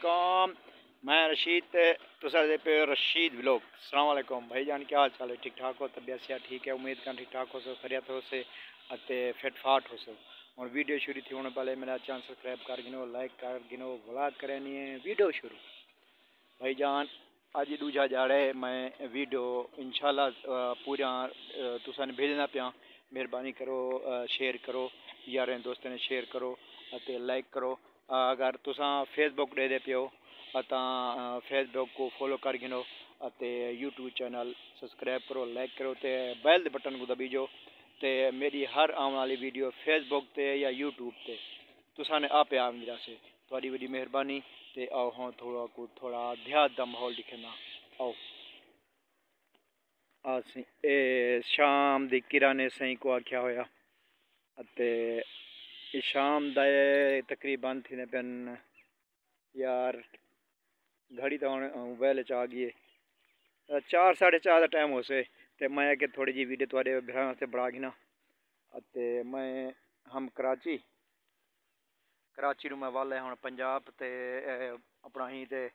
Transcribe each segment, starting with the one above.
वालेकुम। मैं रशीद तुसा दे पे रशीद व्लॉग। अस्सलाम वालेकुम भाई जान, क्या हाल चाल है? ठीक ठाक हो? तबीयत से ठीक है? उम्मीद कर ठीक ठाक हो सो, खैरियत हो से अते फिट फाट हो सो। और वीडियो शुरू थी होने पहले मेरा चैनल सब्सक्राइब कर गिनो, लाइक कर गिनो, व्लॉग करनी है वीडियो शुरू भाई जान। अज दूजा जाड़े मैं वीडियो इंशाल्लाह पूरा तुसा ने भेजना पिया। मेहरबानी करो, शेयर करो, यारें दोस्तों ने शेयर करो अते लाइक करो। अगर तुसा फेसबुक दे पियो तां फेसबुक को फॉलो कर गिनो अते यूट्यूब चैनल सब्सक्राइब करो, लाइक करो ते बेल दे बटन को दबीजो ते मेरी हर आने वाली वीडियो फेसबुक ते या यूट्यूब ते तुसा ने आपे आ मेरा से थोड़ी बड़ी मेहरबानी। ते आओ हाँ थोड़ा देहात का माहौल दिखना। आओ असी शाम दी किराने सही को आख्या होया अते शाम दा तकरीबन थी पेन यार घड़ी तो हम वेले च आ गई 4 साढ़े 4 का टाइम हो से। ते मैं कि थोड़ी जी वीडियो थोड़े भरा से बड़ा गिना अते मैं हम कराची मैं वाले हूँ पंजाब ते अपना ही ते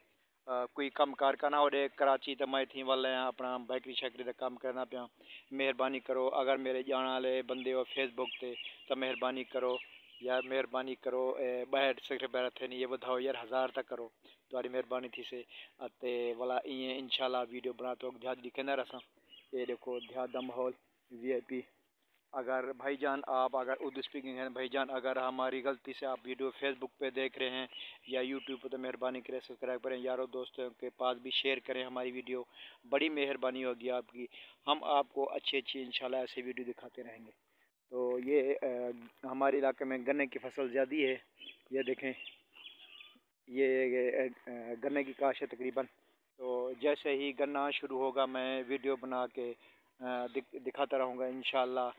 कोई कम कार करना हो कराची तो मैं थी वाले अपना बैकरी शैकरी का काम करना पिया। मेहरबानी करो अगर मेरे जाने वाले बंदे हो फेसबुक ते तो मेहरबानी करो यार, मेहरबानी करो 62 थे नहीं ये बताओ यार 1000 तक करो तुम्हारी मेहरबानी थी से अते वाला ये इंशाल्लाह वीडियो बना तो देहात दिखे ना रसा। ये देखो देहात का माहौल VIP। अगर भाईजान आप अगर उर्दू स्पीकिंग है भाईजान, अगर हमारी गलती से आप वीडियो फेसबुक पे देख रहे हैं या यूट्यूब पे तो मेहरबानी करें सब्सक्राइब करें, यारों दोस्तों के पास भी शेयर करें हमारी वीडियो, बड़ी मेहरबानी होगी आपकी। हम आपको अच्छी अच्छी इंशाल्लाह ऐसे वीडियो दिखाते रहेंगे। तो ये हमारे इलाके में गन्ने की फसल ज़्यादा है, ये देखें ये गन्ने की काश है तकरीबन। तो जैसे ही गन्ना शुरू होगा मैं वीडियो बना के दिखाता रहूँगा इंशाल्लाह।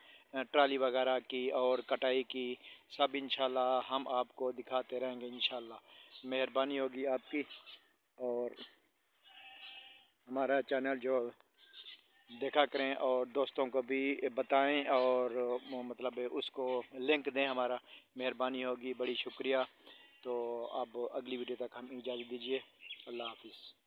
ट्राली वगैरह की और कटाई की सब इंशाल्लाह हम आपको दिखाते रहेंगे इंशाल्लाह। मेहरबानी होगी आपकी और हमारा चैनल जो देखा करें और दोस्तों को भी बताएं और मतलब उसको लिंक दें हमारा, मेहरबानी होगी, बड़ी शुक्रिया। तो अब अगली वीडियो तक हम इजाज़त दीजिए। अल्लाह हाफिज़।